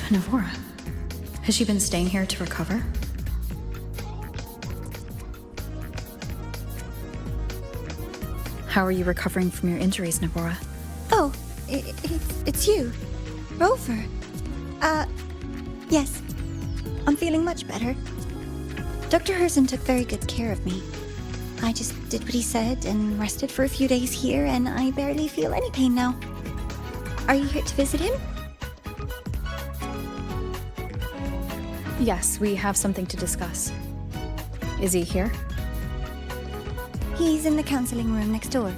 Navora. Has she been staying here to recover? How are you recovering from your injuries, Navora? Oh, it's you. Rover. Yes. I'm feeling much better. Dr. Herzen took very good care of me. I just did what he said and rested for a few days here, and I barely feel any pain now. Are you here to visit him? Yes, we have something to discuss. Is he here? He's in the counseling room next door.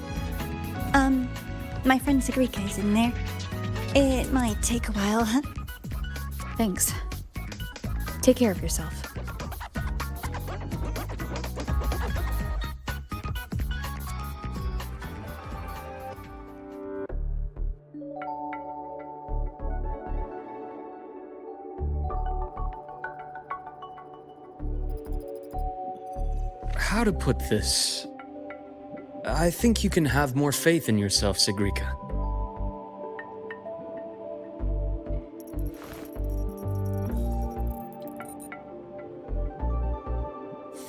My friend Sigrika is in there. It might take a while, huh? Thanks. Take care of yourself. How to put this? I think you can have more faith in yourself, Sigrika.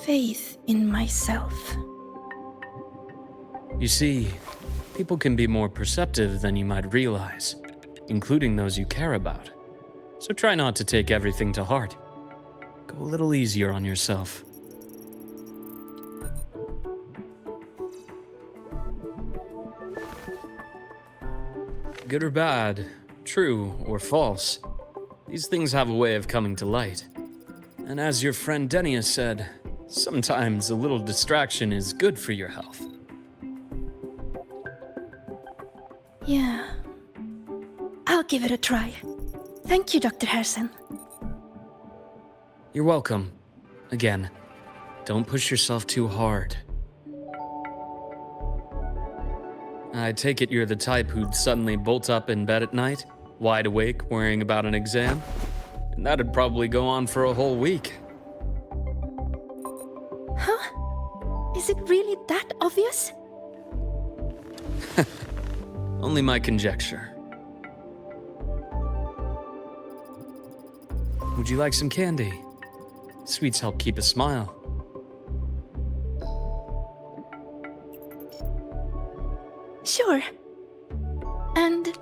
Faith in myself. You see, people can be more perceptive than you might realize, including those you care about. So try not to take everything to heart. Go a little easier on yourself. Good or bad, true or false, these things have a way of coming to light. And as your friend Denia said, sometimes a little distraction is good for your health. Yeah. I'll give it a try. Thank you, Dr. Herzen. You're welcome. Again, don't push yourself too hard. I take it you're the type who'd suddenly bolt up in bed at night, wide awake, worrying about an exam? And that'd probably go on for a whole week. Huh? Is it really that obvious? Only my conjecture. Would you like some candy? Sweets help keep a smile. Sure. And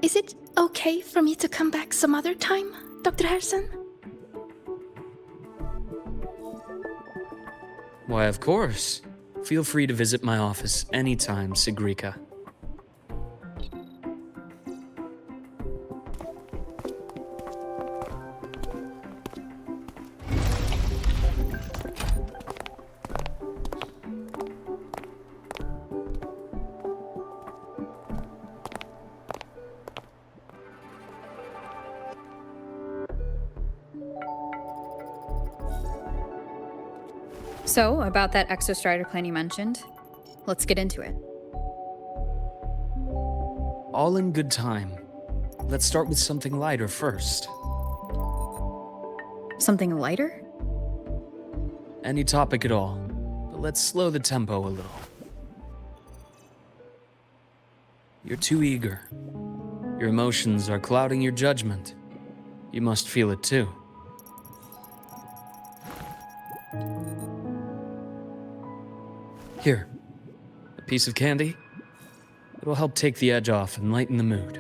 is it okay for me to come back some other time, Dr. Herzen? Why, of course. Feel free to visit my office anytime, Sigrika. So, about that exostrider plan you mentioned, let's get into it. All in good time. Let's start with something lighter first. Something lighter? Any topic at all, but let's slow the tempo a little. You're too eager. Your emotions are clouding your judgment. You must feel it too. Here, a piece of candy. It'll help take the edge off and lighten the mood.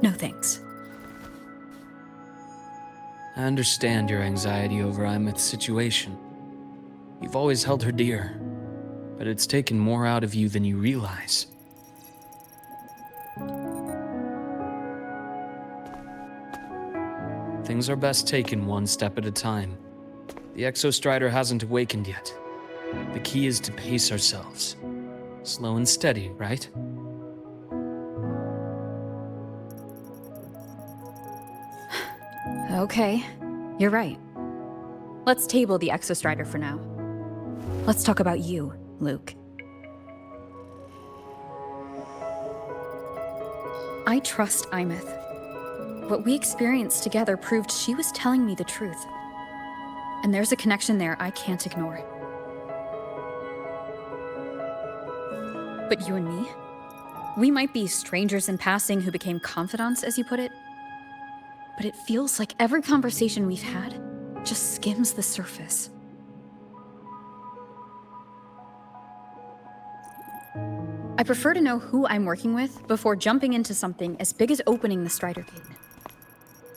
No thanks. I understand your anxiety over Imeth's situation. You've always held her dear, but it's taken more out of you than you realize. Things are best taken one step at a time. The Exostrider hasn't awakened yet. The key is to pace ourselves. Slow and steady, right? Okay, you're right. Let's table the Exostrider for now. Let's talk about you, Luuk. I trust Imeth. What we experienced together proved she was telling me the truth. And there's a connection there I can't ignore. But you and me? We might be strangers in passing who became confidants, as you put it, but it feels like every conversation we've had just skims the surface. I prefer to know who I'm working with before jumping into something as big as opening the Strider Gate.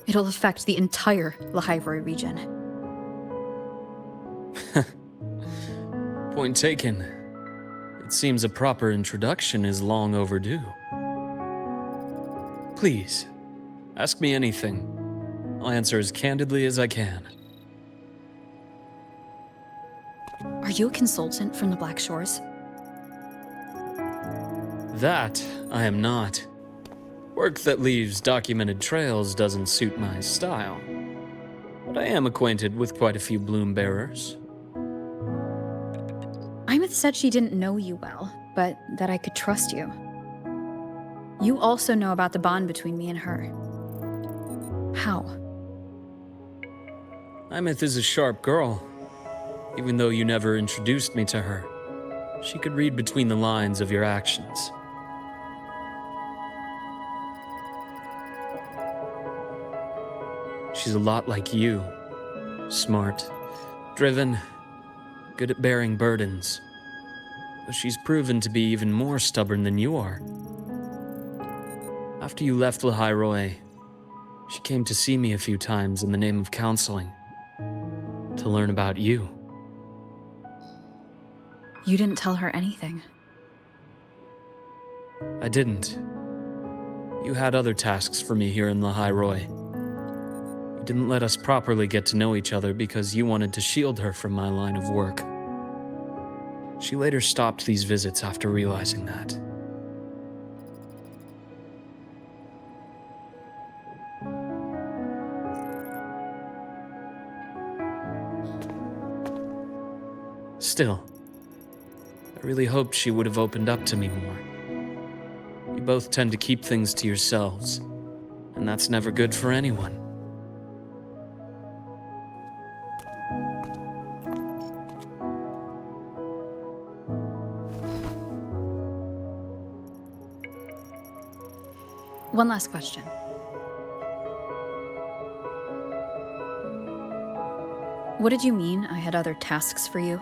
It'll affect the entire Lahairoi region. Point taken. It seems a proper introduction is long overdue. Please, ask me anything. I'll answer as candidly as I can. Are you a consultant from the Black Shores? That I am not. Work that leaves documented trails doesn't suit my style. But I am acquainted with quite a few bloom bearers. Imeth said she didn't know you well, but that I could trust you. You also know about the bond between me and her. How? Imeth is a sharp girl. Even though you never introduced me to her, she could read between the lines of your actions. She's a lot like you. Smart, driven, good at bearing burdens. But she's proven to be even more stubborn than you are. After you left Lahairoi, she came to see me a few times in the name of counseling, to learn about you. You didn't tell her anything. I didn't. You had other tasks for me here in Lahairoi. You didn't let us properly get to know each other because you wanted to shield her from my line of work. She later stopped these visits after realizing that. Still, I really hoped she would have opened up to me more. You both tend to keep things to yourselves, and that's never good for anyone. One last question. What did you mean I had other tasks for you?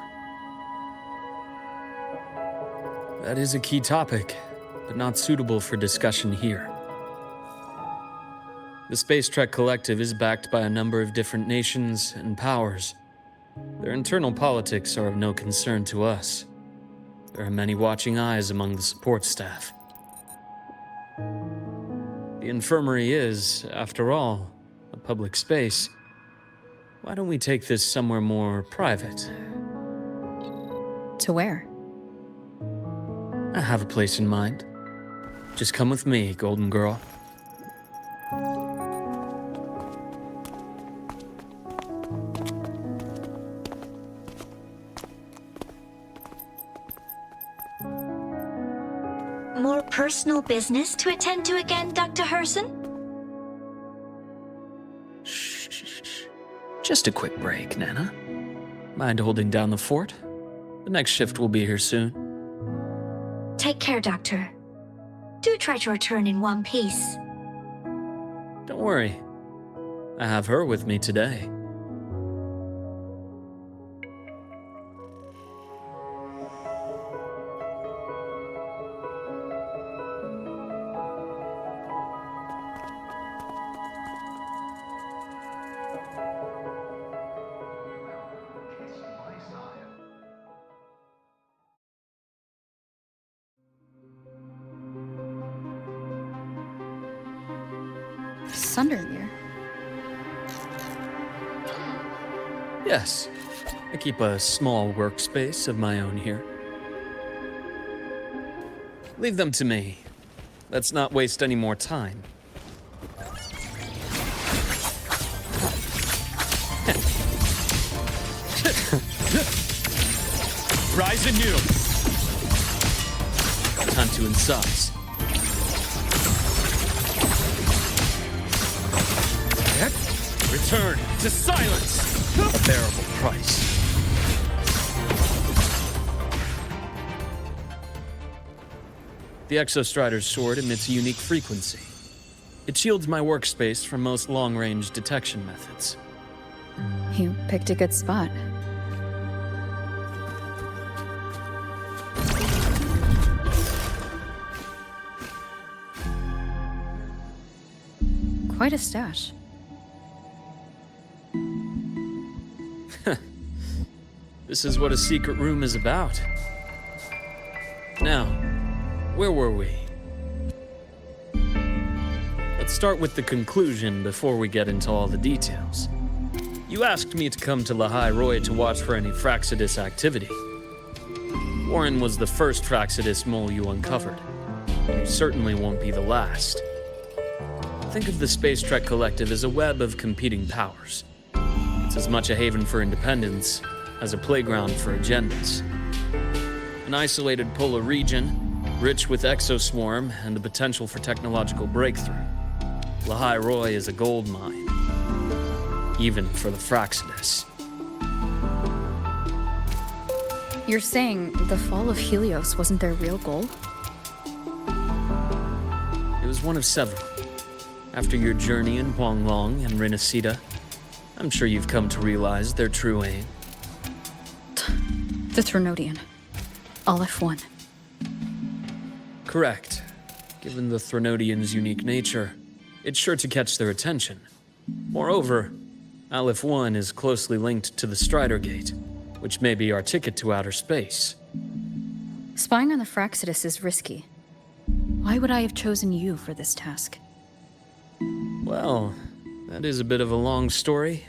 That is a key topic, but not suitable for discussion here. The Space Trek Collective is backed by a number of different nations and powers. Their internal politics are of no concern to us. There are many watching eyes among the support staff. The infirmary is, after all, a public space. Why don't we take this somewhere more private? To where? I have a place in mind. Just come with me, Golden Girl. More personal business to attend to again, Dr. Herson? Shh. Just a quick break, Nana. Mind holding down the fort? The next shift will be here soon. Take care, Doctor. Do try to return in one piece. Don't worry. I have her with me today. Sundermere? Yes. I keep a small workspace of my own here. Leave them to me. Let's not waste any more time. Rise anew! Time to incise. Return to silence! A bearable price. The Exostrider's sword emits a unique frequency. It shields my workspace from most long-range detection methods. You picked a good spot. Quite a stash. This is what a secret room is about. Now, where were we? Let's start with the conclusion before we get into all the details. You asked me to come to Lahai Roy to watch for any Fraxidus activity. Warren was the first Fraxidus mole you uncovered. You certainly won't be the last. Think of the Space Trek Collective as a web of competing powers. It's as much a haven for independence as a playground for agendas. An isolated polar region, rich with exoswarm and the potential for technological breakthrough. Lahai Roy is a gold mine, even for the Fraxidus. You're saying the fall of Helios wasn't their real goal? It was one of several. After your journey in Huanglong and Renacida, I'm sure you've come to realize their true aim. The Trinodian. Aleph 1. Correct. Given the Trinodian's unique nature, it's sure to catch their attention. Moreover, Aleph 1 is closely linked to the Strider Gate, which may be our ticket to outer space. Spying on the Fraxidus is risky. Why would I have chosen you for this task? Well, that is a bit of a long story.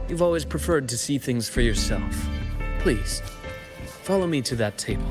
You've always preferred to see things for yourself. Please, follow me to that table.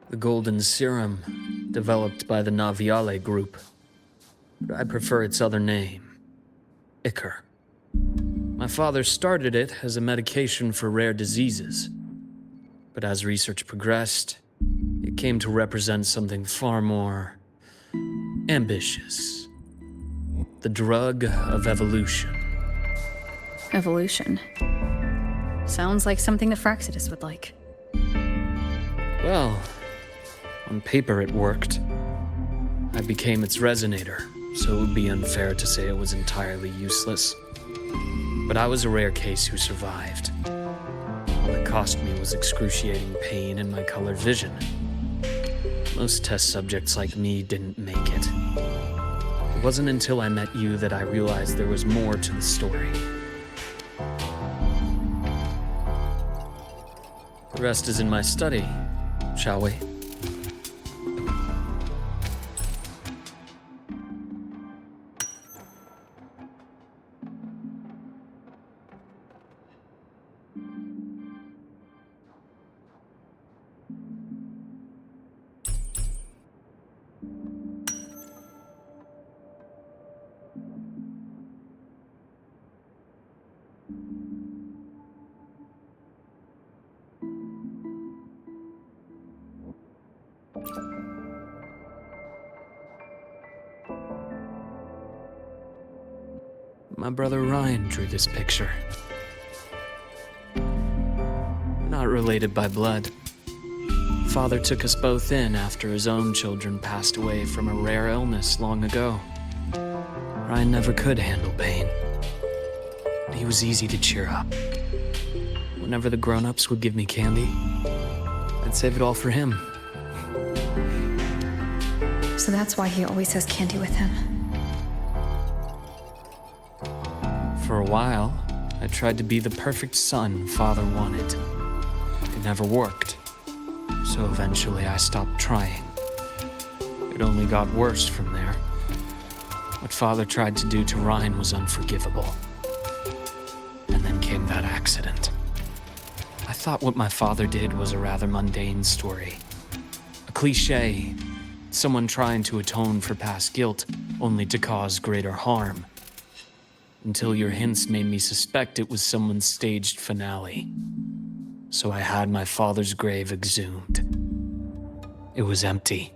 The golden serum, developed by the Naviale group. But I prefer its other name, Ichor. My father started it as a medication for rare diseases. But as research progressed, it came to represent something far more ambitious. The drug of evolution. Evolution. Sounds like something the Fraxidus would like. Well, on paper it worked. I became its resonator, so it would be unfair to say it was entirely useless. But I was a rare case who survived. All it cost me was excruciating pain and my colored vision. Most test subjects like me didn't make it. It wasn't until I met you that I realized there was more to the story. The rest is in my study, shall we? My brother Ryan drew this picture. We're not related by blood. Father took us both in after his own children passed away from a rare illness long ago. Ryan never could handle pain. But he was easy to cheer up. Whenever the grown-ups would give me candy, I'd save it all for him. So that's why he always has candy with him. For a while, I tried to be the perfect son Father wanted. It never worked, so eventually I stopped trying. It only got worse from there. What Father tried to do to Ryan was unforgivable. And then came that accident. I thought what my father did was a rather mundane story. A cliché, someone trying to atone for past guilt, only to cause greater harm. Until your hints made me suspect it was someone's staged finale. So I had my father's grave exhumed. It was empty.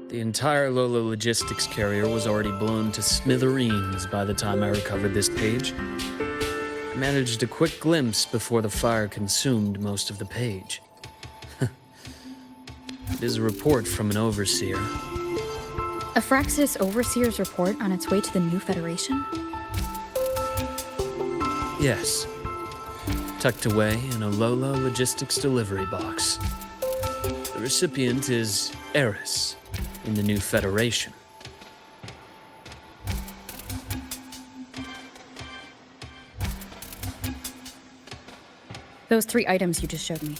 The entire Lola logistics carrier was already blown to smithereens by the time I recovered this page. I managed a quick glimpse before the fire consumed most of the page. It is a report from an overseer. A Fraxis Overseer's report on its way to the new Federation? Yes. Tucked away in a Lola logistics delivery box. The recipient is Eris, in the new Federation. Those 3 items you just showed me.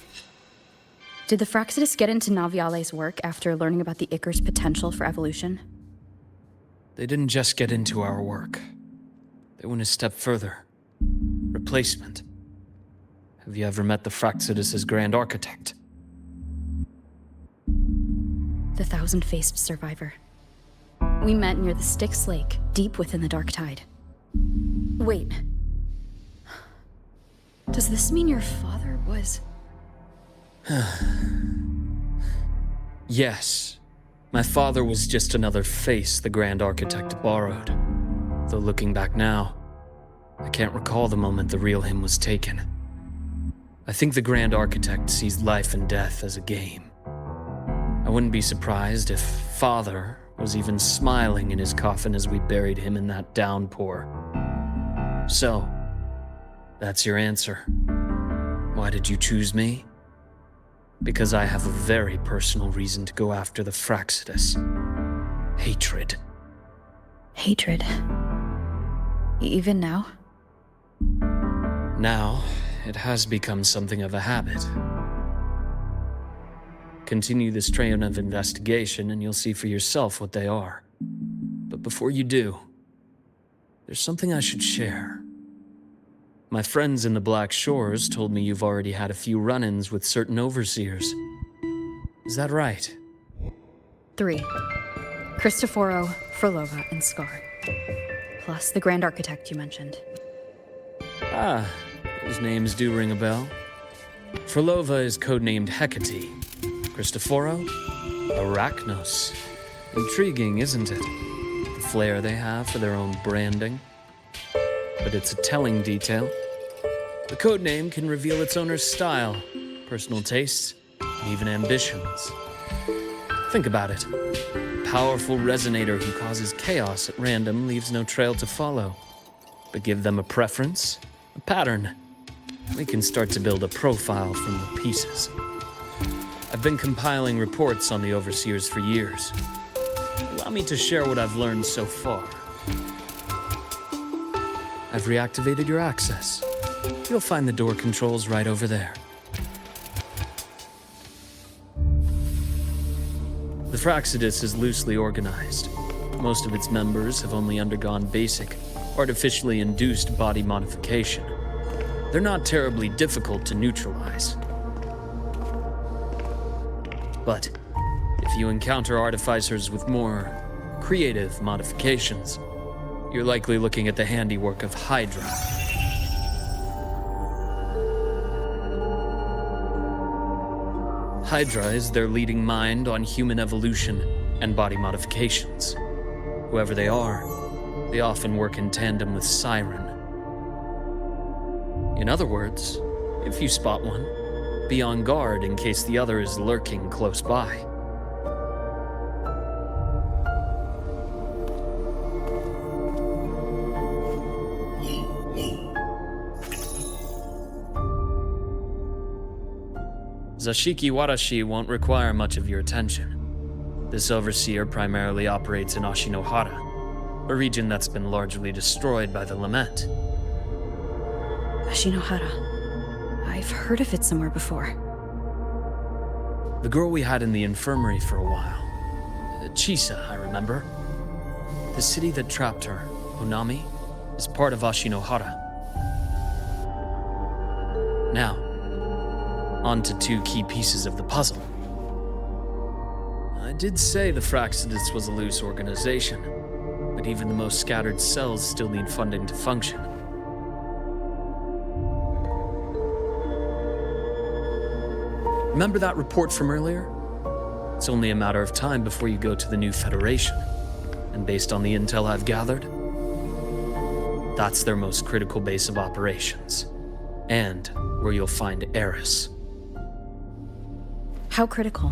Did the Fraxidus get into Naviale's work after learning about the Icar's potential for evolution? They didn't just get into our work. They went a step further. Replacement. Have you ever met the Fraxidus' Grand Architect? The thousand-faced survivor. We met near the Styx Lake, deep within the Dark Tide. Wait. Does this mean your father was... Yes. My father was just another face the Grand Architect borrowed. Though looking back now, I can't recall the moment the real him was taken. I think the Grand Architect sees life and death as a game. I wouldn't be surprised if Father was even smiling in his coffin as we buried him in that downpour. So, that's your answer. Why did you choose me? Because I have a very personal reason to go after the Fraxidus. Hatred. Hatred. Even now? Now, it has become something of a habit. Continue this train of investigation and you'll see for yourself what they are. But before you do, there's something I should share. My friends in the Black Shores told me you've already had a few run-ins with certain overseers. Is that right? 3. Cristoforo, Frolova, and Scar. Plus the Grand Architect you mentioned. Ah, those names do ring a bell. Frolova is codenamed Hecate. Cristoforo? Arachnos. Intriguing, isn't it? The flair they have for their own branding. But it's a telling detail. The codename can reveal its owner's style, personal tastes, and even ambitions. Think about it. A powerful resonator who causes chaos at random leaves no trail to follow. But give them a preference, a pattern. We can start to build a profile from the pieces. I've been compiling reports on the Overseers for years. Allow me to share what I've learned so far. I've reactivated your access. You'll find the door controls right over there. The Fraxidus is loosely organized. Most of its members have only undergone basic, artificially induced body modification. They're not terribly difficult to neutralize. But if you encounter artificers with more creative modifications, you're likely looking at the handiwork of Hydra. Hydra is their leading mind on human evolution and body modifications. Whoever they are, they often work in tandem with Siren, In other words, if you spot one, be on guard in case the other is lurking close by. Zashiki Warashi won't require much of your attention. This overseer primarily operates in Ashinohara, a region that's been largely destroyed by the Lament. Ashinohara. I've heard of it somewhere before. The girl we had in the infirmary for a while. Chisa, I remember. The city that trapped her, Onami, is part of Ashinohara. Now, on to two key pieces of the puzzle. I did say the Fraxidus was a loose organization, but even the most scattered cells still need funding to function. Remember that report from earlier? It's only a matter of time before you go to the new Federation, and based on the intel I've gathered, that's their most critical base of operations, and where you'll find Eris. How critical?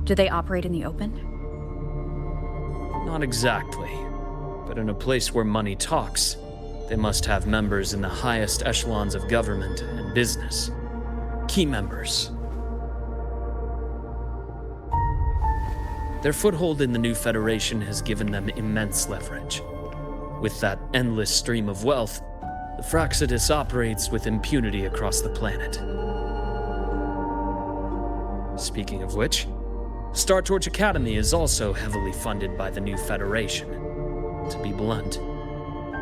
Do they operate in the open? Not exactly, but in a place where money talks, they must have members in the highest echelons of government and business. Key members. Their foothold in the new Federation has given them immense leverage. With that endless stream of wealth, the Fraxidus operates with impunity across the planet. Speaking of which, Star Torch Academy is also heavily funded by the new Federation. To be blunt,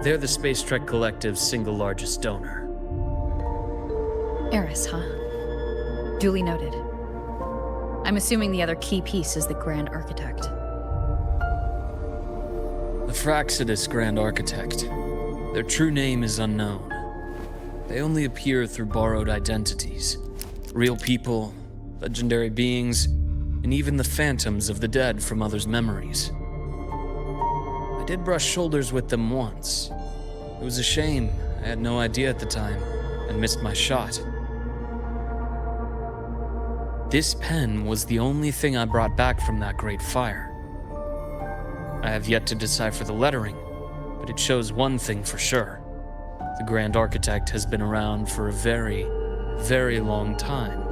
they're the Space Trek Collective's single largest donor. Eris, huh? Duly noted. I'm assuming the other key piece is the Grand Architect. The Fraxidus Grand Architect. Their true name is unknown. They only appear through borrowed identities. Real people, legendary beings, and even the phantoms of the dead from others' memories. I did brush shoulders with them once. It was a shame. I had no idea at the time, and missed my shot. This pen was the only thing I brought back from that great fire. I have yet to decipher the lettering, but it shows one thing for sure. The Grand Architect has been around for a very, very long time.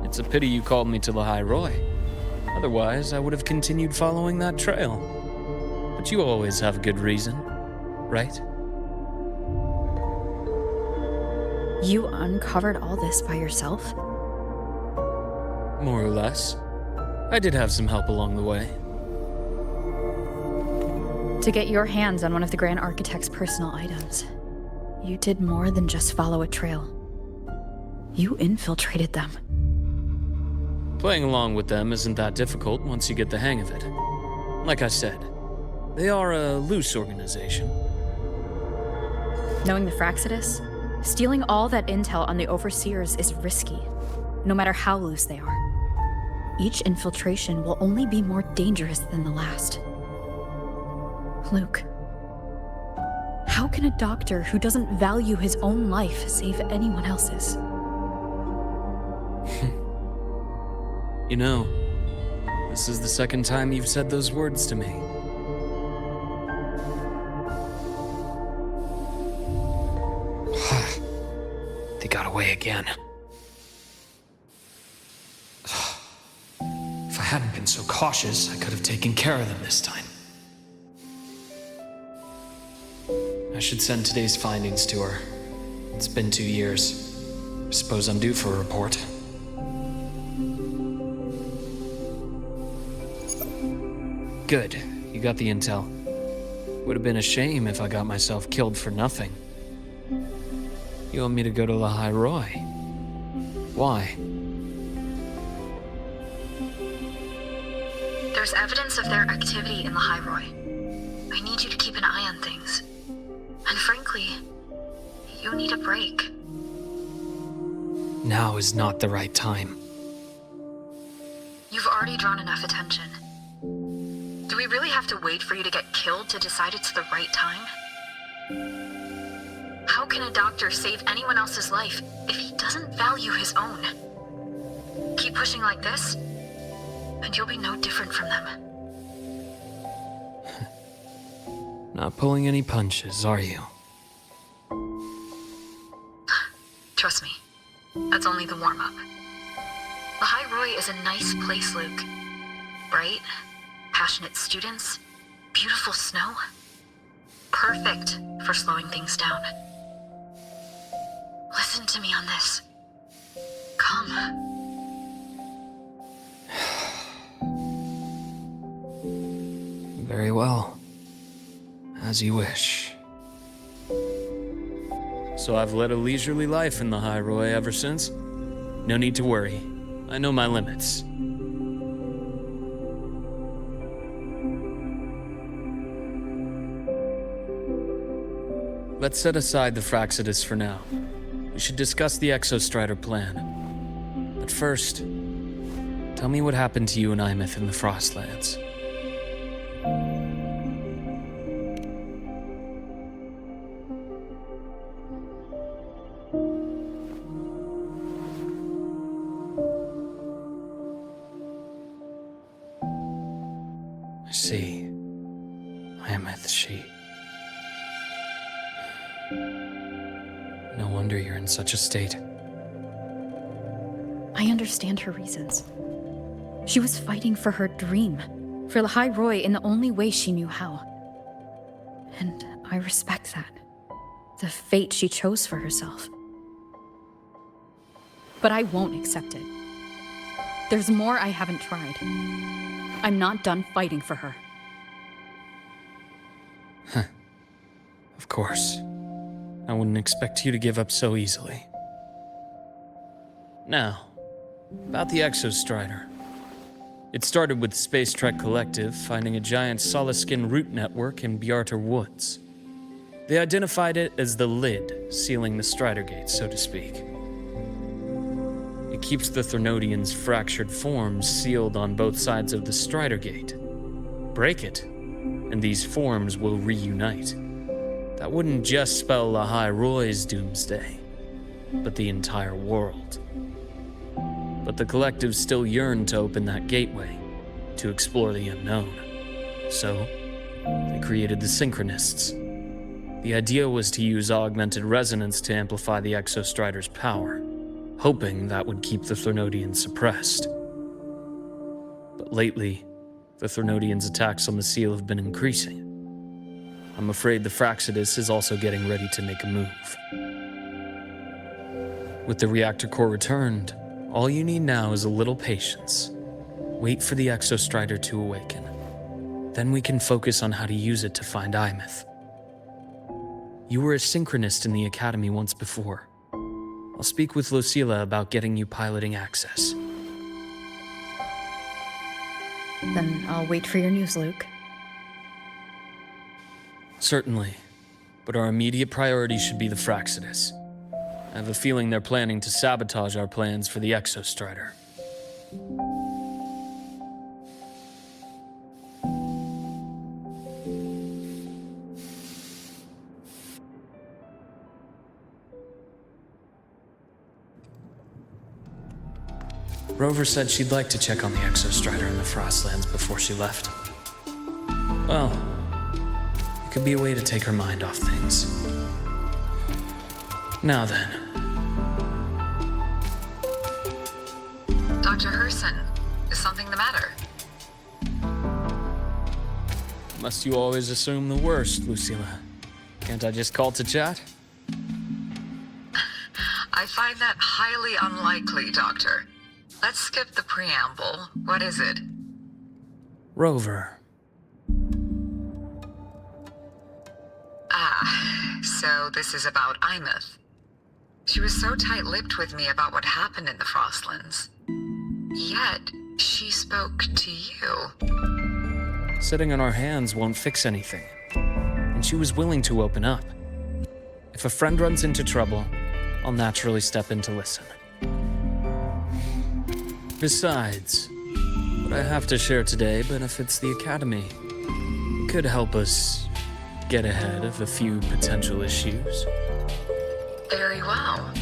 It's a pity you called me to Lahai Roy. Otherwise, I would have continued following that trail. But you always have a good reason, right? You uncovered all this by yourself? More or less. I did have some help along the way. To get your hands on one of the Grand Architect's personal items, you did more than just follow a trail. You infiltrated them. Playing along with them isn't that difficult once you get the hang of it. Like I said, they are a loose organization. Knowing the Fraxidus, stealing all that intel on the Overseers is risky, no matter how loose they are. Each infiltration will only be more dangerous than the last. Luuk, how can a doctor who doesn't value his own life save anyone else's? You know, this is the second time you've said those words to me. They got away again. If I hadn't been so cautious, I could have taken care of them this time. I should send today's findings to her. It's been 2 years. I suppose I'm due for a report. Good. You got the intel. Would have been a shame if I got myself killed for nothing. You want me to go to Lahai Roy? Why? There's evidence of their activity in Lahai Roy. I need you to keep an eye on things. And frankly, you need a break. Now is not the right time. You've already drawn enough attention. Do we really have to wait for you to get killed to decide it's the right time? can a doctor save anyone else's life if he doesn't value his own? Keep pushing like this, and you'll be no different from them. Not pulling any punches, are you? Trust me, that's only the warm-up. The High Roy is a nice place, Luuk. Bright, passionate students, beautiful snow. Perfect for slowing things down. Listen to me on this. Come. Very well. As you wish. So I've led a leisurely life in the High Roy ever since. No need to worry. I know my limits. Let's set aside the Fraxidus for now. We should discuss the Exostrider plan. But first, tell me what happened to you and Imeth in the Frostlands. I see. Imeth, she... No wonder you're in such a state. I understand her reasons. She was fighting for her dream, for the High Roy in the only way she knew how. And I respect that. The fate she chose for herself. But I won't accept it. There's more I haven't tried. I'm not done fighting for her. Of course. I wouldn't expect you to give up so easily. Now, about the Exostrider. It started with the Space Trek Collective finding a giant solid-skin root network in Bjartar Woods. They identified it as the lid, sealing the Strider Gate, so to speak. It keeps the Threnodians' fractured forms sealed on both sides of the Strider Gate. Break it, and these forms will reunite. That wouldn't just spell the High Roy's doomsday, but the entire world. But the Collective still yearned to open that gateway, to explore the unknown. So, they created the Synchronists. The idea was to use augmented resonance to amplify the Exostrider's power, hoping that would keep the Threnodians suppressed. But lately, the Threnodians' attacks on the seal have been increasing. I'm afraid the Fraxidus is also getting ready to make a move. With the reactor core returned, all you need now is a little patience. Wait for the Exostrider to awaken. Then we can focus on how to use it to find Imeth. You were a synchronist in the Academy once before. I'll speak with Lucilla about getting you piloting access. Then I'll wait for your news, Luuk. Certainly, but our immediate priority should be the Fraxidus. I have a feeling they're planning to sabotage our plans for the Exostrider. Rover said she'd like to check on the Exostrider in the Frostlands before she left. Well, it could be a way to take her mind off things. Now then. Dr. Herson, is something the matter? Must you always assume the worst, Lucilla? Can't I just call to chat? I find that highly unlikely, Doctor. Let's skip the preamble. What is it? Rover. So this is about Imeth. She was so tight-lipped with me about what happened in the Frostlands. Yet, she spoke to you. Sitting on our hands won't fix anything. And she was willing to open up. If a friend runs into trouble, I'll naturally step in to listen. Besides, what I have to share today benefits the Academy. It could help us get ahead of a few potential issues. Very well.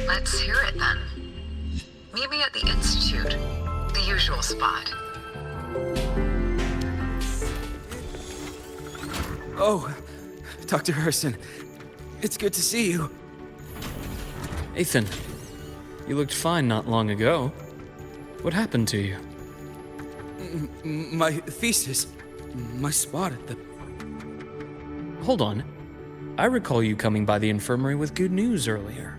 Let's hear it then. Meet me at the Institute, the usual spot. Oh, Dr. Hurston, it's good to see you. Ethan, you looked fine not long ago. What happened to you? My thesis, my spot at the... Hold on. I recall you coming by the infirmary with good news earlier.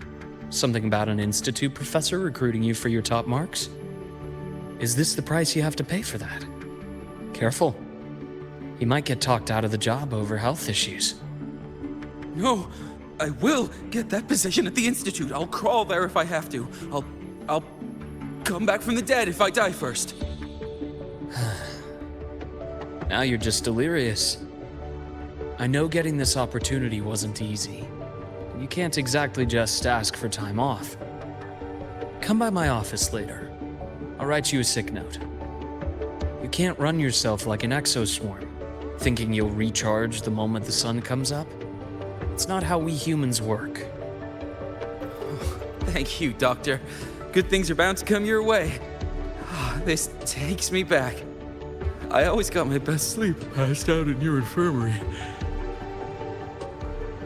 Something about an institute professor recruiting you for your top marks? Is this the price you have to pay for that? Careful. He might get talked out of the job over health issues. No, I will get that position at the Institute. I'll crawl there if I have to. I'll come back from the dead if I die first. Now you're just delirious. I know getting this opportunity wasn't easy. You can't exactly just ask for time off. Come by my office later. I'll write you a sick note. You can't run yourself like an exoswarm, thinking you'll recharge the moment the sun comes up. It's not how we humans work. Thank you, Doctor. Good things are bound to come your way. This takes me back. I always got my best sleep passed out in your infirmary.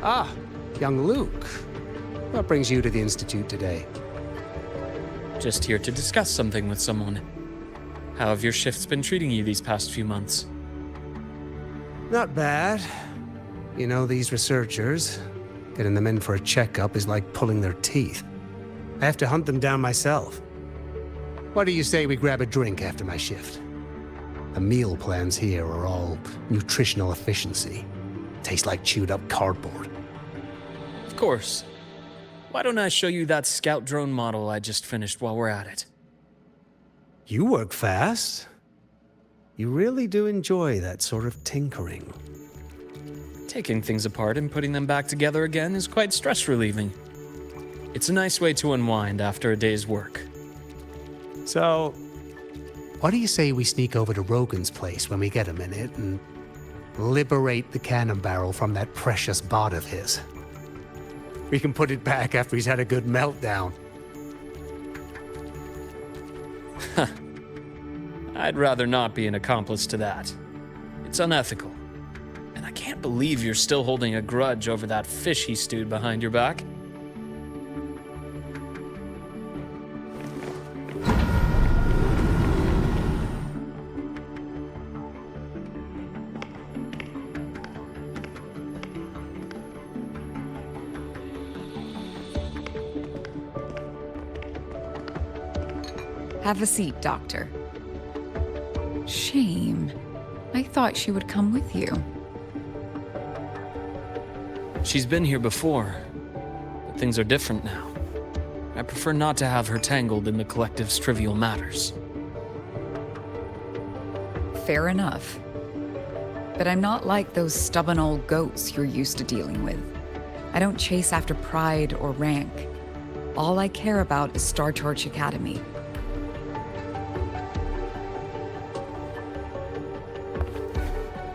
Ah, young Luke. What brings you to the Institute today? Just here to discuss something with someone. How have your shifts been treating you these past few months? Not bad. You know, these researchers, getting them in for a checkup is like pulling their teeth. I have to hunt them down myself. What do you say we grab a drink after my shift? The meal plans here are all nutritional efficiency. Taste like chewed up cardboard. Of course. Why don't I show you that scout drone model I just finished while we're at it? You work fast. You really do enjoy that sort of tinkering. Taking things apart and putting them back together again is quite stress-relieving. It's a nice way to unwind after a day's work. So, what do you say we sneak over to Rogan's place when we get a minute and liberate the cannon barrel from that precious bot of his? We can put it back after he's had a good meltdown. I'd rather not be an accomplice to that. It's unethical. And I can't believe you're still holding a grudge over that fish he stewed behind your back. Have a seat, Doctor. Shame. I thought she would come with you. She's been here before, but things are different now. I prefer not to have her tangled in the collective's trivial matters. Fair enough. But I'm not like those stubborn old goats you're used to dealing with. I don't chase after pride or rank. All I care about is Star Torch Academy.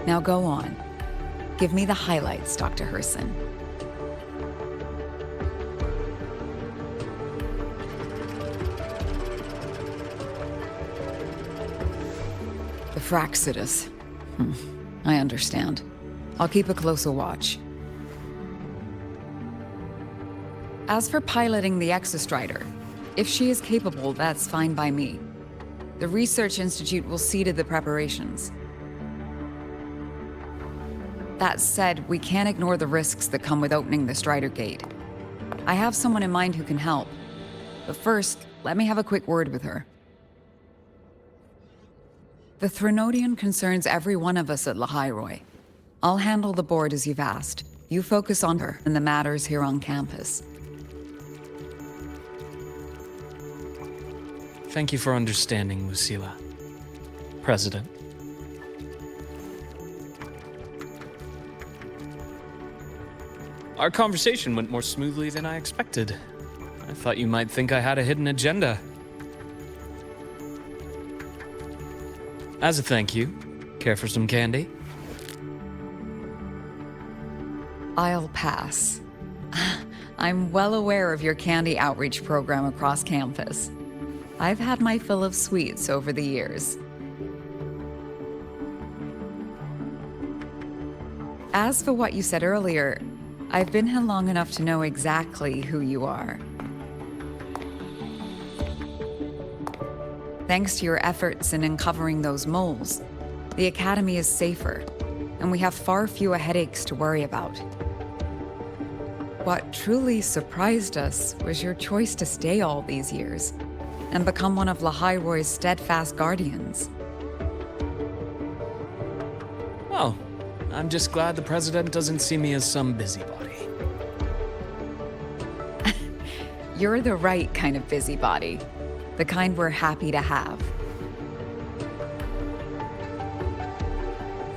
Now go on. Give me the highlights, Dr. Hurston. The Fraxidus. I understand. I'll keep a closer watch. As for piloting the Exostrider, if she is capable, that's fine by me. The Research Institute will see to the preparations. That said, we can't ignore the risks that come with opening the Strider Gate. I have someone in mind who can help. But first, let me have a quick word with her. The Threnodian concerns every one of us at Lahiroi. I'll handle the board as you've asked. You focus on her and the matters here on campus. Thank you for understanding, Lucilla. President. Our conversation went more smoothly than I expected. I thought you might think I had a hidden agenda. As a thank you, care for some candy? I'll pass. I'm well aware of your candy outreach program across campus. I've had my fill of sweets over the years. As for what you said earlier, I've been here long enough to know exactly who you are. Thanks to your efforts in uncovering those moles, the Academy is safer, and we have far fewer headaches to worry about. What truly surprised us was your choice to stay all these years and become one of Lahiroy's steadfast guardians. Well, I'm just glad the President doesn't see me as some busybody. You're the right kind of busybody, the kind we're happy to have.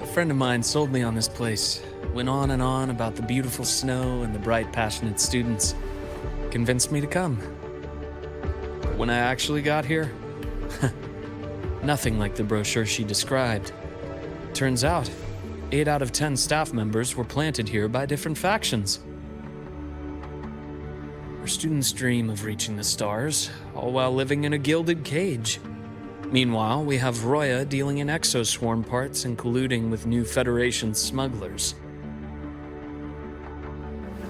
A friend of mine sold me on this place. Went on and on about the beautiful snow and the bright, passionate students. Convinced me to come. But when I actually got here, nothing like the brochure she described. Turns out, 8 out of 10 staff members were planted here by different factions. Our students dream of reaching the stars, all while living in a gilded cage. Meanwhile, we have Roya dealing in exoswarm parts and colluding with new Federation smugglers.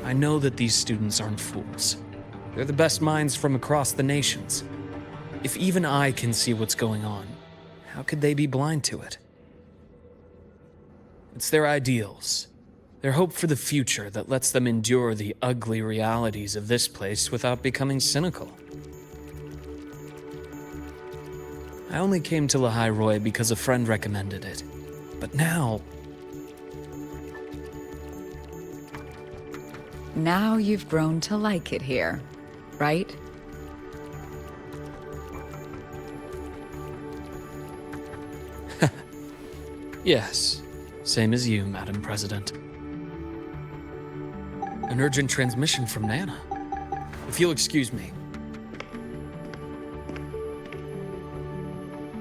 I know that these students aren't fools. They're the best minds from across the nations. If even I can see what's going on, how could they be blind to it? It's their ideals, their hope for the future that lets them endure the ugly realities of this place without becoming cynical. I only came to Lahiroy because a friend recommended it. But now you've grown to like it here, right? Yes, same as you, Madam President. An urgent transmission from Nana. If you'll excuse me.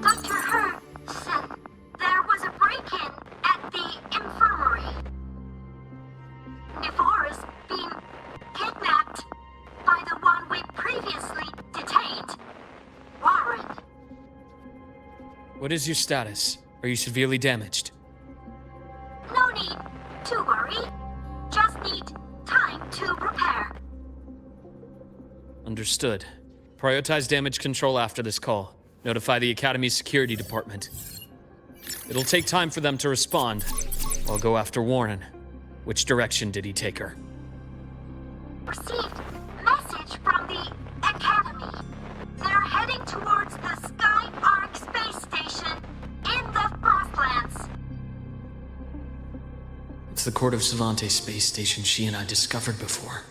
Dr. Hurd said there was a break-in at the infirmary. Nevora's being kidnapped by the one we previously detained, Warren. What is your status? Are you severely damaged? No need to worry. Just need time to repair. Understood. Prioritize damage control after this call. Notify the Academy's security department. It'll take time for them to respond. I'll go after Warren. Which direction did he take her? Received message from the Academy. They're heading towards the Sky Arc space station in the Frostlands. It's the Court of Savante space station she and I discovered before.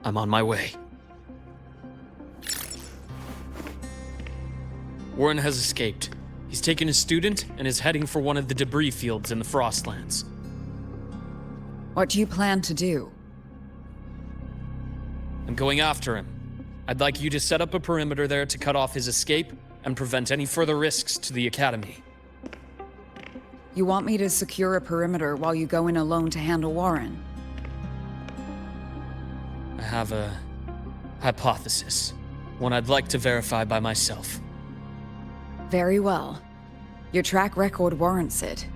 I'm on my way. Warren has escaped. He's taken a student and is heading for one of the debris fields in the Frostlands. What do you plan to do? I'm going after him. I'd like you to set up a perimeter there to cut off his escape and prevent any further risks to the Academy. You want me to secure a perimeter while you go in alone to handle Warren? I have a hypothesis. One I'd like to verify by myself. Very well. Your track record warrants it.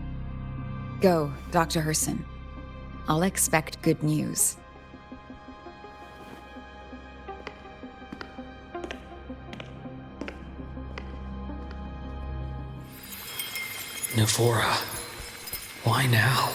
Go, Dr. Herson. I'll expect good news. Nevora. Why now?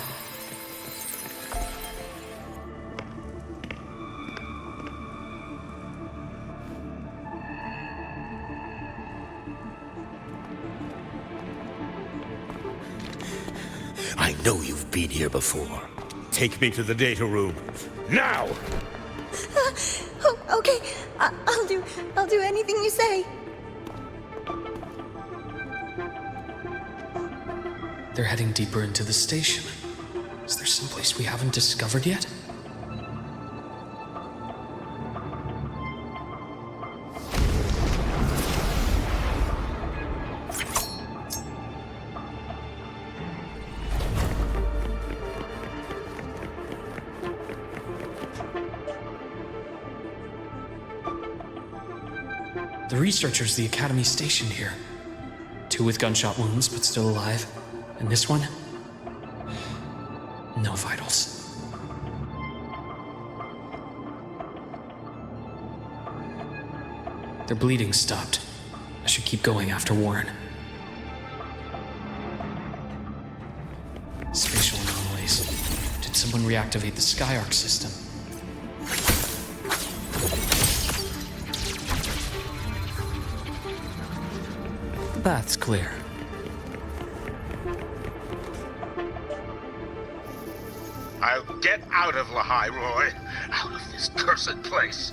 I know you've been here before. Take me to the data room. Now! Oh, okay. I'll do anything you say. They're heading deeper into the station. Is there someplace we haven't discovered yet? The researchers the Academy stationed here. 2 with gunshot wounds, but still alive. And this one? No vitals. Their bleeding stopped. I should keep going after Warren. Spatial anomalies. Did someone reactivate the Skyarc system? The path's clear. I'll get out of Lahai, Roy. Out of this cursed place.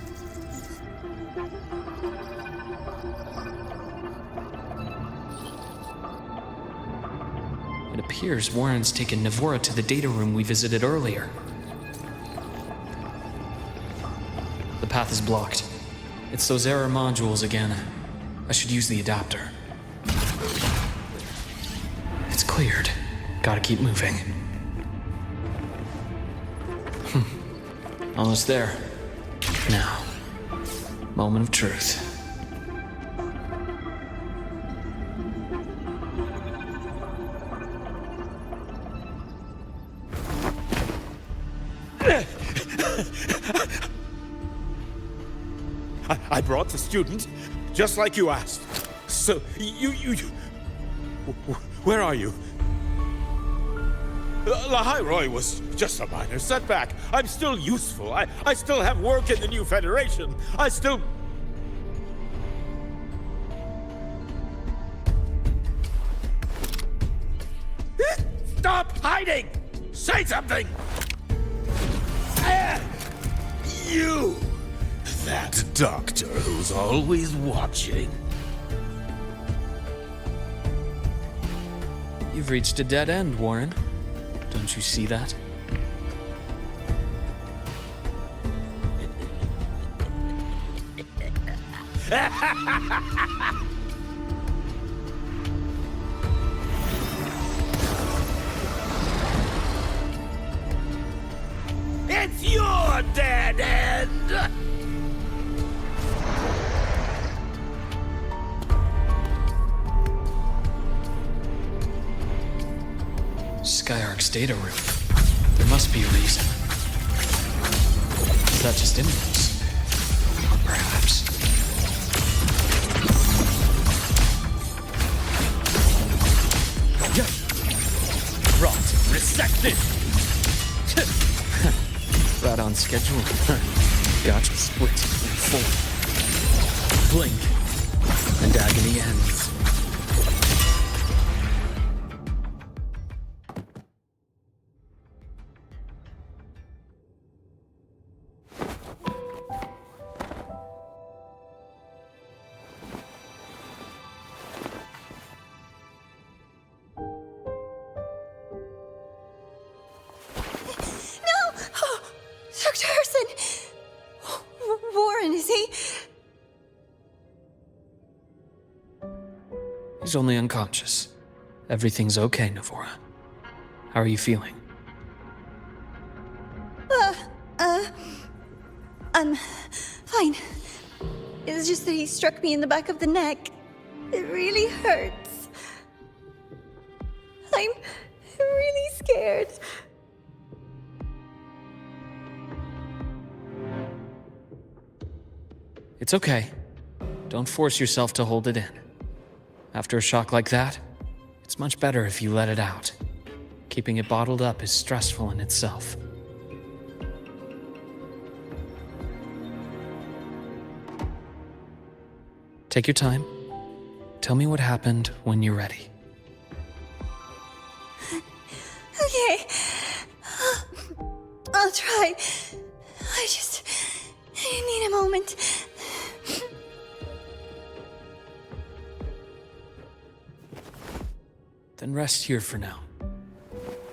It appears Warren's taken Navora to the data room we visited earlier. The path is blocked. It's those error modules again. I should use the adapter. It's cleared. Gotta keep moving. Almost there. Now, moment of truth. I brought the student, just like you asked. So, you... Where are you? Lahai Roy was just a minor setback. I'm still useful. I still have work in the new Federation. I still... Stop hiding! Say something! You! That doctor who's always watching. You've reached a dead end, Warren. Don't you see that? It's your dead end! Skyarc's data room. There must be a reason. Is that just impulse? Or perhaps... Yeah. Rot, resected! Right on schedule. Gotcha. Split in 4. Blink. And agony ends. Dr. Herson! Warren, is he? He's only unconscious. Everything's okay, Navora. How are you feeling? I'm fine. It's just that he struck me in the back of the neck. It really hurts. I'm really scared. It's okay. Don't force yourself to hold it in. After a shock like that, it's much better if you let it out. Keeping it bottled up is stressful in itself. Take your time. Tell me what happened when you're ready. Okay. I'll try. I need a moment. Then rest here for now.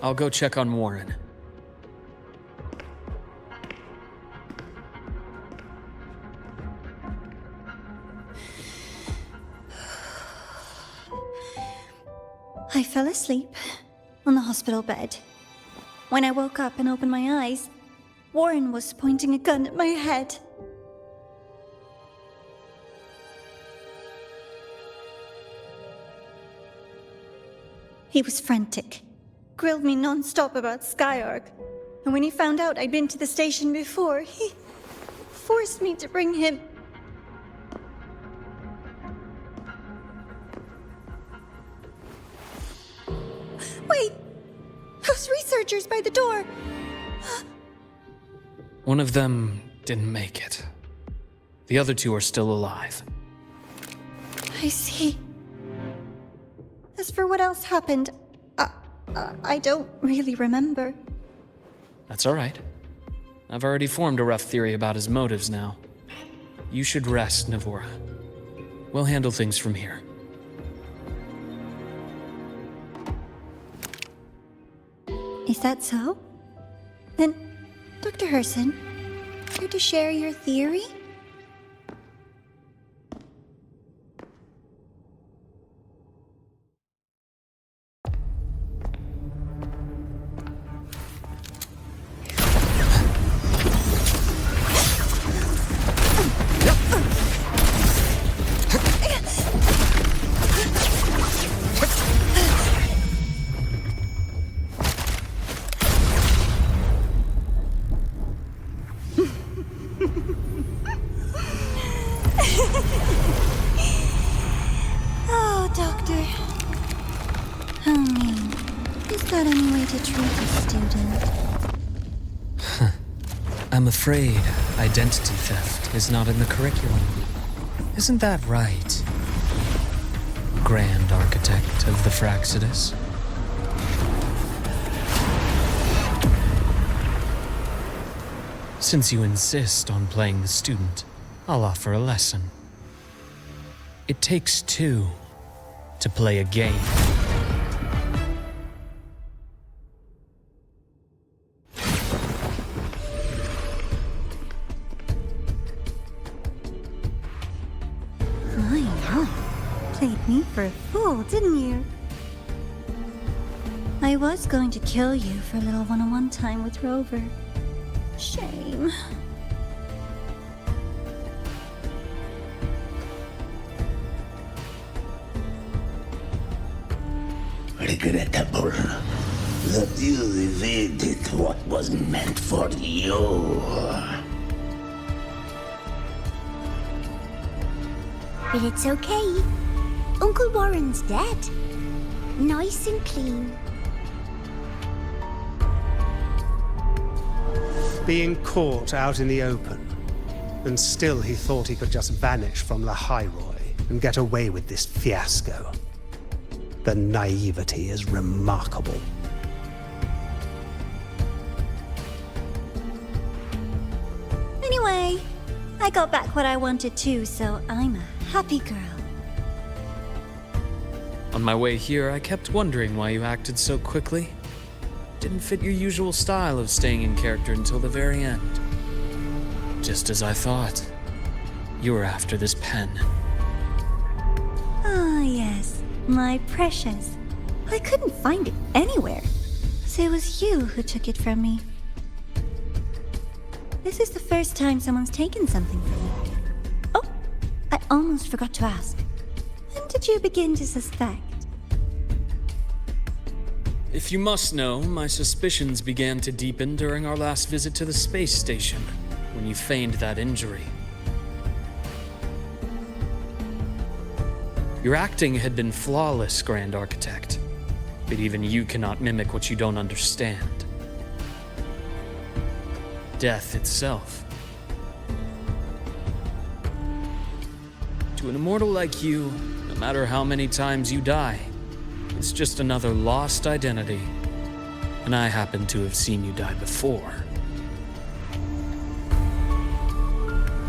I'll go check on Warren. I fell asleep on the hospital bed. When I woke up and opened my eyes, Warren was pointing a gun at my head. He was frantic. Grilled me non-stop about Skyark. And when he found out I'd been to the station before, he forced me to bring him. Wait! Those researchers by the door! One of them didn't make it. The other two are still alive. I see. As for what else happened, I don't really remember. That's all right. I've already formed a rough theory about his motives now. You should rest, Navora. We'll handle things from here. Is that so? Then, Dr. Herson, care to share your theory? Oh, Doctor. How mean. Is that any way to treat a student? I'm afraid identity theft is not in the curriculum. Isn't that right, Grand Architect of the Fraxidus? Since you insist on playing the student, I'll offer a lesson. It takes two to play a game. My, played me for a fool, didn't you? I was going to kill you for a little one-on-one time with Rover. Shame. Regrettable that you evaded what was meant for you. But it's okay. Uncle Warren's dead. Nice and clean. Being caught out in the open, and still he thought he could just vanish from La Highroy and get away with this fiasco. The naivety is remarkable. Anyway, I got back what I wanted too, so I'm a happy girl. On my way here, I kept wondering why you acted so quickly. Didn't fit your usual style of staying in character until the very end. Just as I thought. You were after this pen. Ah, yes. My precious. I couldn't find it anywhere. So it was you who took it from me. This is the first time someone's taken something from me. Oh, I almost forgot to ask. When did you begin to suspect? If you must know, my suspicions began to deepen during our last visit to the space station, when you feigned that injury. Your acting had been flawless, Grand Architect, but even you cannot mimic what you don't understand. Death itself. To an immortal like you, no matter how many times you die, it's just another lost identity. And I happen to have seen you die before.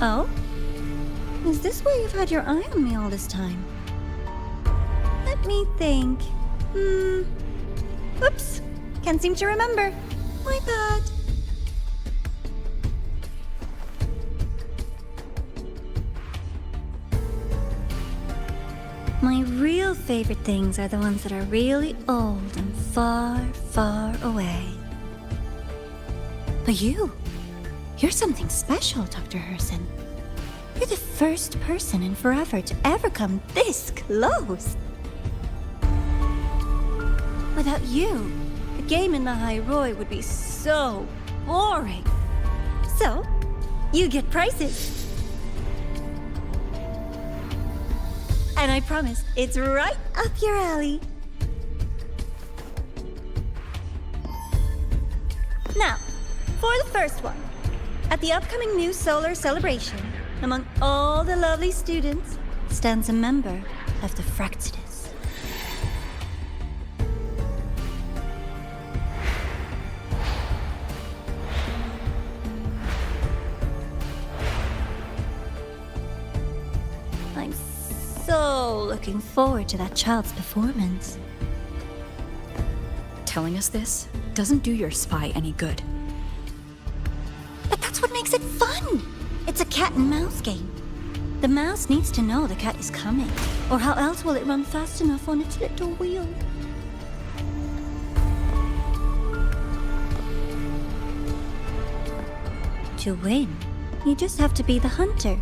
Oh? Is this why you've had your eye on me all this time? Let me think. Oops. Can't seem to remember. My bad. My real favorite things are the ones that are really old and far, far away. But you're something special, Dr. Herson. You're the first person in forever to ever come this close. without you. The game in the High Roy would be so boring. So, you get prizes. And I promise, it's right up your alley. Now, for the first one. At the upcoming new solar celebration, among all the lovely students, stands a member of the Fraxidus. I'm so looking forward to that child's performance. Telling us this doesn't do your spy any good. But that's what makes it fun! It's a cat and mouse game. The mouse needs to know the cat is coming, or how else will it run fast enough on its little wheel? To win, you just have to be the hunter.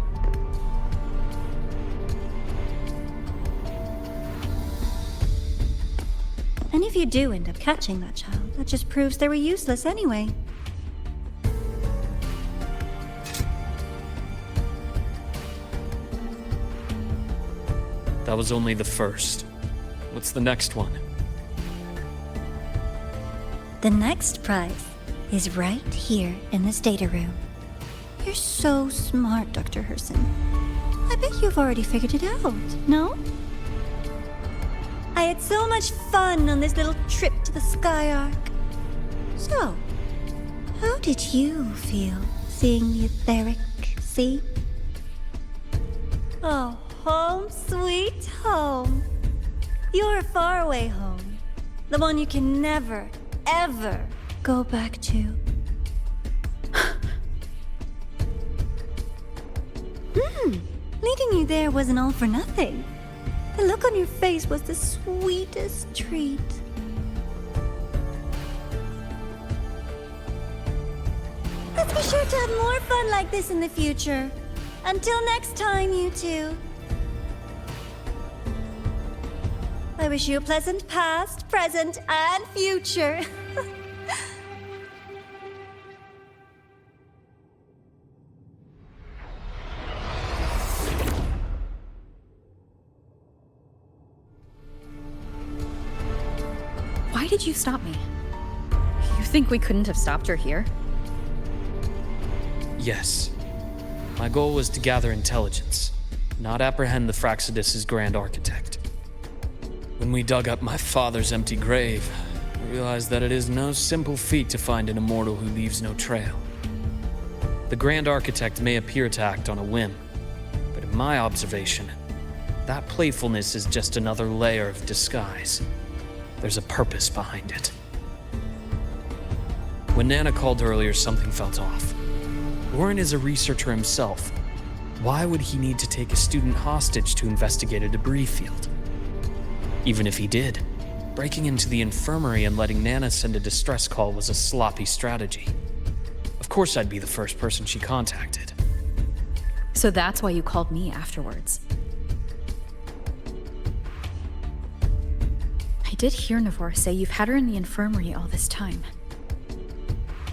And if you do end up catching that child, that just proves they were useless anyway. That was only the first. What's the next one? The next prize is right here in this data room. You're so smart, Dr. Herson. I bet you've already figured it out, no? I had so much fun on this little trip to the Sky Arc. So, how did you feel seeing the etheric sea? Oh, home sweet home. Your faraway home. The one you can never, ever go back to. Leading you there wasn't all for nothing. The look on your face was the sweetest treat. Let's be sure to have more fun like this in the future. Until next time, you two. I wish you a pleasant past, present, and future. Why did you stop me? You think we couldn't have stopped her here? Yes. My goal was to gather intelligence, not apprehend the Fraxidus' grand architect. When we dug up my father's empty grave, I realized that it is no simple feat to find an immortal who leaves no trail. The grand architect may appear to act on a whim, but in my observation, that playfulness is just another layer of disguise. There's a purpose behind it. When Nana called earlier, something felt off. Warren is a researcher himself. Why would he need to take a student hostage to investigate a debris field? Even if he did, breaking into the infirmary and letting Nana send a distress call was a sloppy strategy. Of course I'd be the first person she contacted. So that's why you called me afterwards. I did hear Navor say you've had her in the infirmary all this time.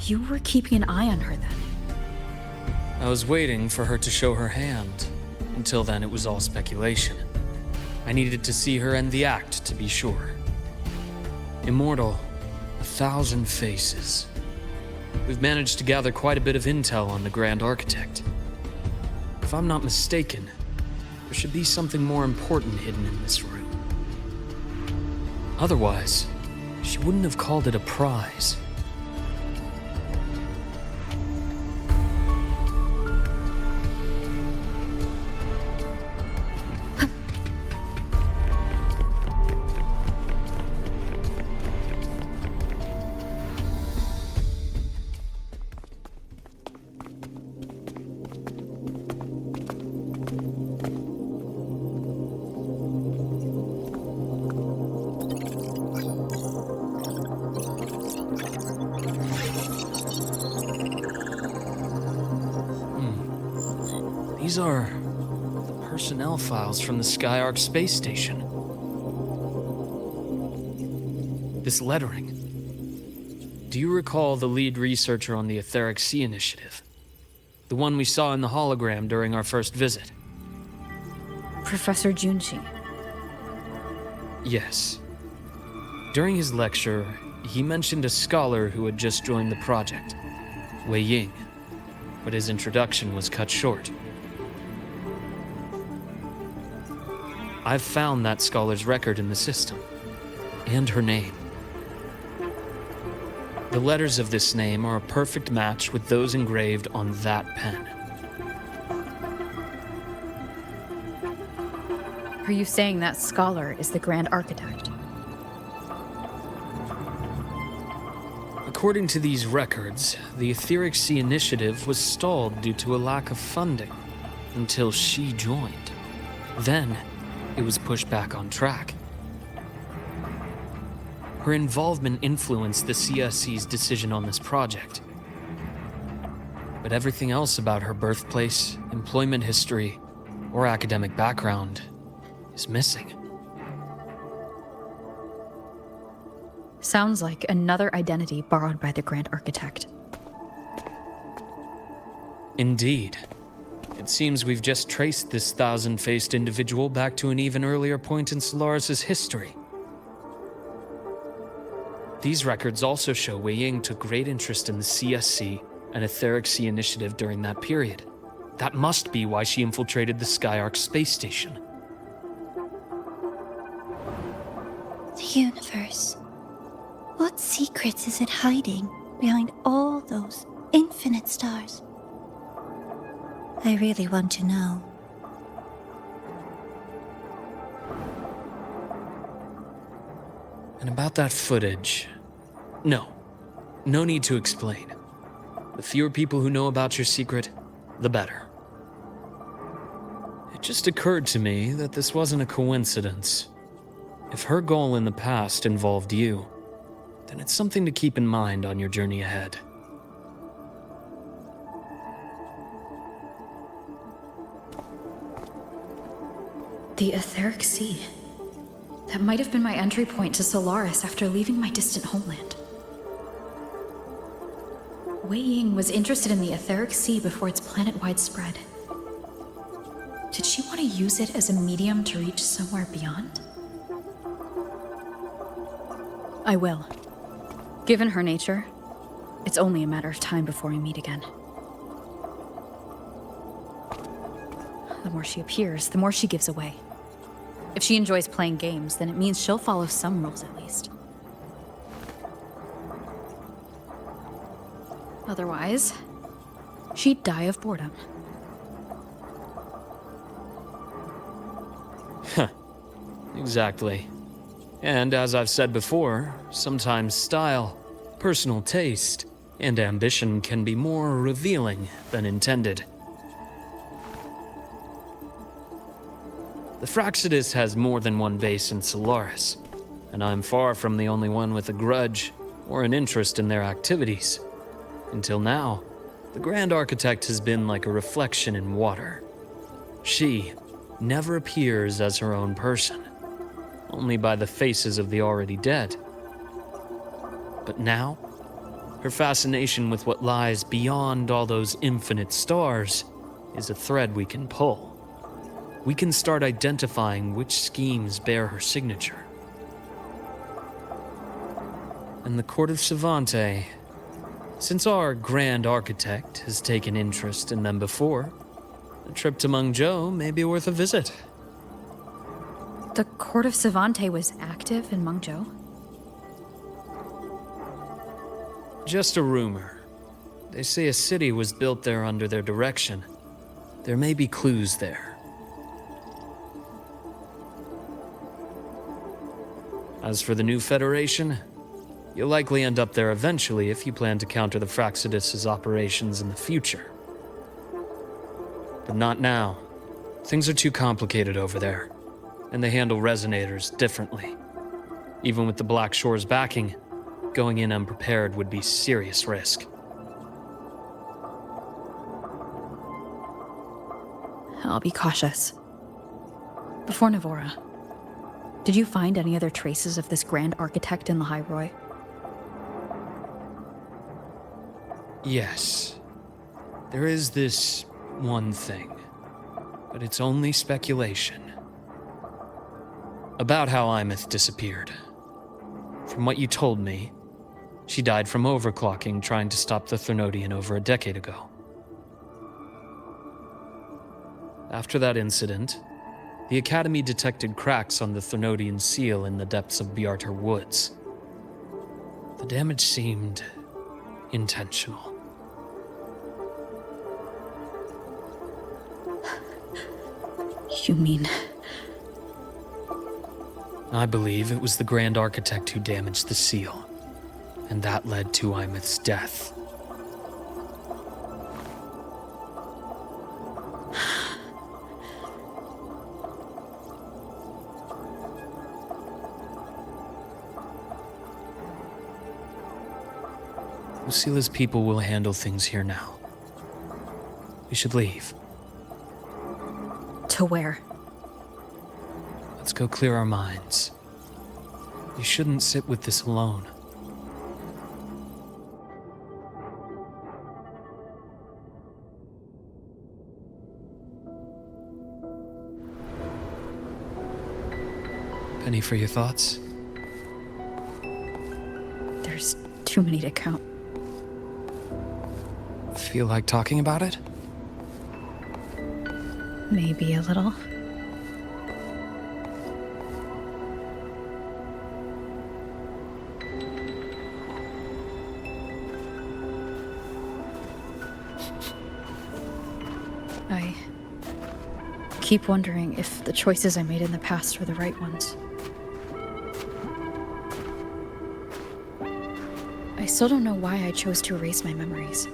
You were keeping an eye on her then. I was waiting for her to show her hand. Until then, it was all speculation. I needed to see her end the act to be sure. Immortal, 1,000 faces. We've managed to gather quite a bit of intel on the Grand Architect. If I'm not mistaken, there should be something more important hidden in this room. Otherwise, she wouldn't have called it a prize. These are personnel files from the Sky Arc space station. this lettering. Do you recall the lead researcher on the Etheric Sea Initiative? The one we saw in the hologram during our first visit? Professor Junshi. Yes. During his lecture, he mentioned a scholar who had just joined the project, Wei Ying, but his introduction was cut short. I've found that scholar's record in the system, and her name. The letters of this name are a perfect match with those engraved on that pen. Are you saying that scholar is the Grand Architect? According to these records, the Etheric Sea Initiative was stalled due to a lack of funding until she joined. Then, it was pushed back on track. Her involvement influenced the CSC's decision on this project. But everything else about her birthplace, employment history, or academic background is missing. Sounds like another identity borrowed by the Grand Architect. Indeed. It seems we've just traced this thousand-faced individual back to an even earlier point in Solaris' history. These records also show Wei Ying took great interest in the CSC and Etheric Sea Initiative during that period. That must be why she infiltrated the Skyark space station. The universe. What secrets is it hiding behind all those infinite stars? I really want to know. And about that footage... No need to explain. The fewer people who know about your secret, the better. It just occurred to me that this wasn't a coincidence. If her goal in the past involved you, then it's something to keep in mind on your journey ahead. The Etheric Sea. That might have been my entry point to Solaris after leaving my distant homeland. Wei Ying was interested in the Etheric Sea before its planet-wide spread. Did she want to use it as a medium to reach somewhere beyond? I will. Given her nature, it's only a matter of time before we meet again. The more she appears, the more she gives away. If she enjoys playing games, then it means she'll follow some rules at least. Otherwise, she'd die of boredom. Exactly. And as I've said before, sometimes style, personal taste, and ambition can be more revealing than intended. The Fraxidus has more than one base in Solaris, and I'm far from the only one with a grudge or an interest in their activities. Until now, the Grand Architect has been like a reflection in water. She never appears as her own person, only by the faces of the already dead. But now, her fascination with what lies beyond all those infinite stars is a thread we can pull. We can start identifying which schemes bear her signature. And the Court of Savante, since our Grand Architect has taken interest in them before, a trip to Mengzhou may be worth a visit. The Court of Savante was active in Mengzhou? Just a rumor. They say a city was built there under their direction. There may be clues there. As for the new Federation, you'll likely end up there eventually if you plan to counter the Fraxidus' operations in the future. But not now. Things are too complicated over there, and they handle resonators differently. Even with the Black Shore's backing, going in unprepared would be serious risk. I'll be cautious. Before Navora, Did you find any other traces of this grand architect in the High Roy? Yes. There is this one thing, but it's only speculation. About how Imeth disappeared. From what you told me, she died from overclocking trying to stop the Threnodian over a decade ago. After that incident, the Academy detected cracks on the Threnodian seal in the depths of Bjartar Woods. The damage seemed intentional. You mean... I believe it was the Grand Architect who damaged the seal, and that led to Imeth's death. Lucilla's people will handle things here now. We should leave. To where? Let's go clear our minds. You shouldn't sit with this alone. Penny for your thoughts? There's too many to count. Feel like talking about it? Maybe a little. I keep wondering if the choices I made in the past were the right ones. I still don't know why I chose to erase my memories.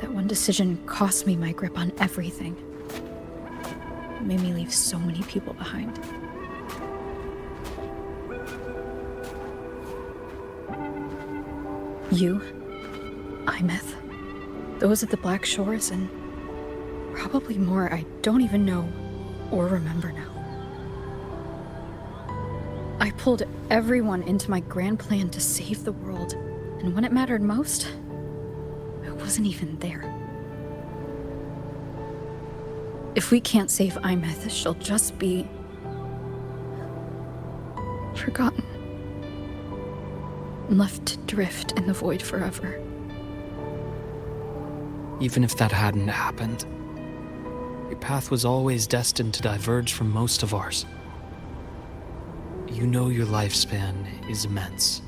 That one decision cost me my grip on everything. It made me leave so many people behind. You, Imeth, those at the Black Shores, and probably more I don't even know or remember now. I pulled everyone into my grand plan to save the world, and when it mattered most, I wasn't even there. If we can't save Imeth, she'll just be... forgotten. Left to drift in the void forever. Even if that hadn't happened, your path was always destined to diverge from most of ours. You know your lifespan is immense.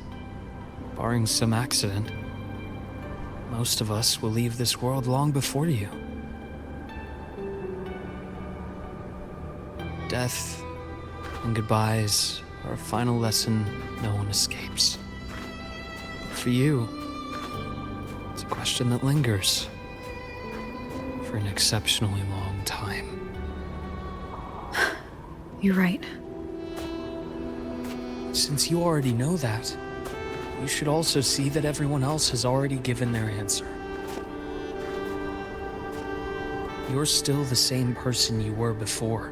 Barring some accident, most of us will leave this world long before you. Death and goodbyes are a final lesson no one escapes. But for you, it's a question that lingers for an exceptionally long time. You're right. Since you already know that, you should also see that everyone else has already given their answer. You're still the same person you were before.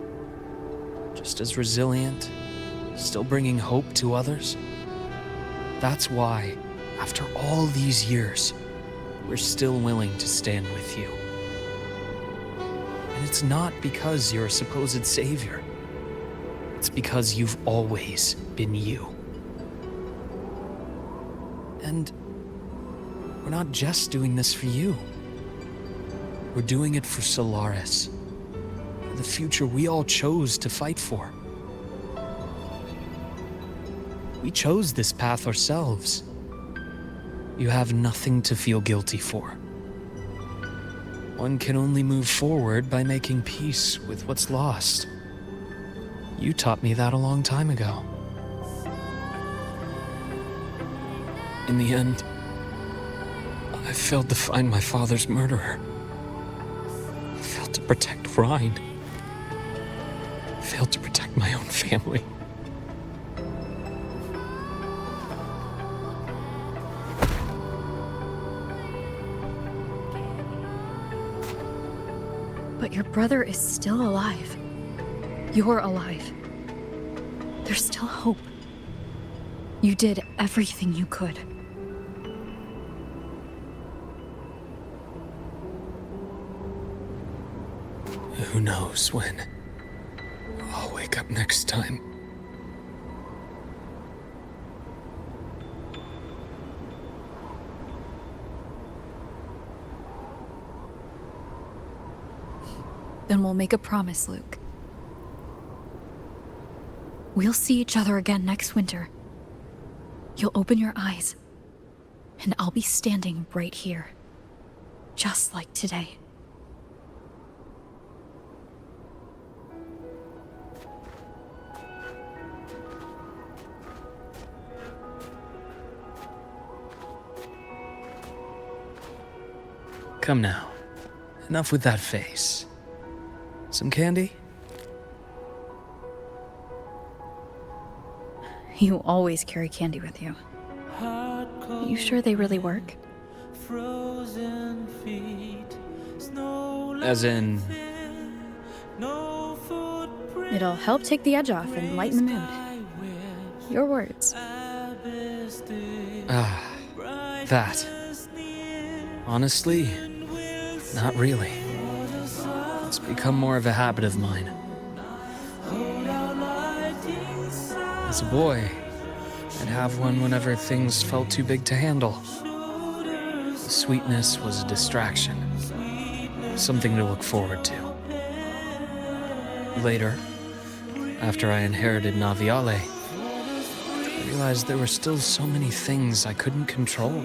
Just as resilient, still bringing hope to others. That's why, after all these years, we're still willing to stand with you. And it's not because you're a supposed savior. It's because you've always been you. And we're not just doing this for you. We're doing it for Solaris. For the future we all chose to fight for. We chose this path ourselves. You have nothing to feel guilty for. One can only move forward by making peace with what's lost. You taught me that a long time ago. In the end, I failed to find my father's murderer. I failed to protect Rhine. I failed to protect my own family. But your brother is still alive. You're alive. There's still hope. You did everything you could. Who knows when I'll wake up next time. Then we'll make a promise, Luke. We'll see each other again next winter. You'll open your eyes, and I'll be standing right here. Just like today. Come now. Enough with that face. Some candy? You always carry candy with you. You sure they really work? As in... It'll help take the edge off and lighten the mood. Your words. that. Honestly, not really. It's become more of a habit of mine. As a boy, I'd have one whenever things felt too big to handle. The sweetness was a distraction, something to look forward to. Later, after I inherited Naviale, I realized there were still so many things I couldn't control.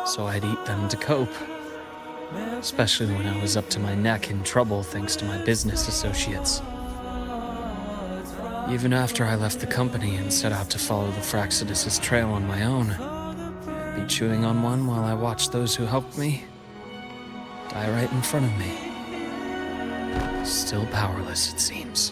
So I'd eat them to cope, especially when I was up to my neck in trouble thanks to my business associates. Even after I left the company and set out to follow the Fraxidus' trail on my own, I'd be chewing on one while I watched those who helped me die right in front of me. Still powerless, it seems.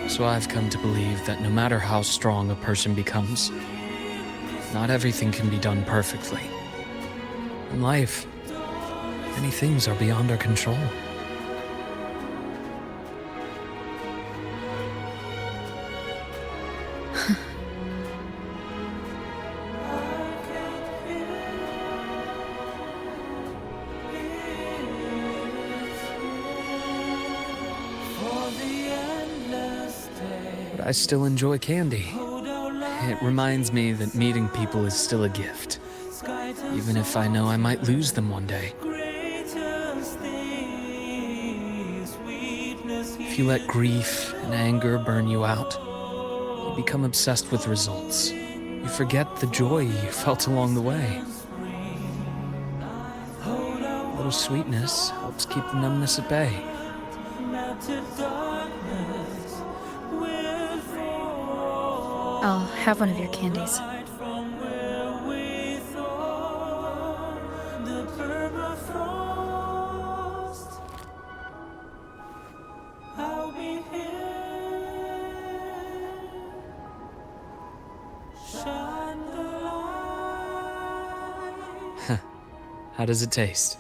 So I've come to believe that no matter how strong a person becomes, not everything can be done perfectly. In life, many things are beyond our control. But I still enjoy candy. It reminds me that meeting people is still a gift, even if I know I might lose them one day. If you let grief and anger burn you out, you become obsessed with results. You forget the joy you felt along the way. A little sweetness helps keep the numbness at bay. I'll have one of your candies. How does it taste?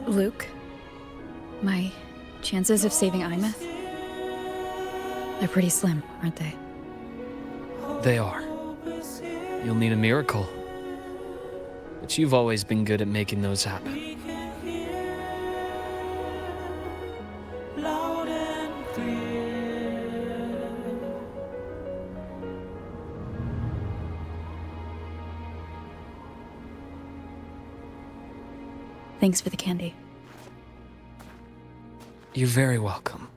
Luke, my chances of saving Imeth? They're pretty slim, aren't they? They are. You'll need a miracle. But you've always been good at making those happen. Thanks for the candy. You're very welcome.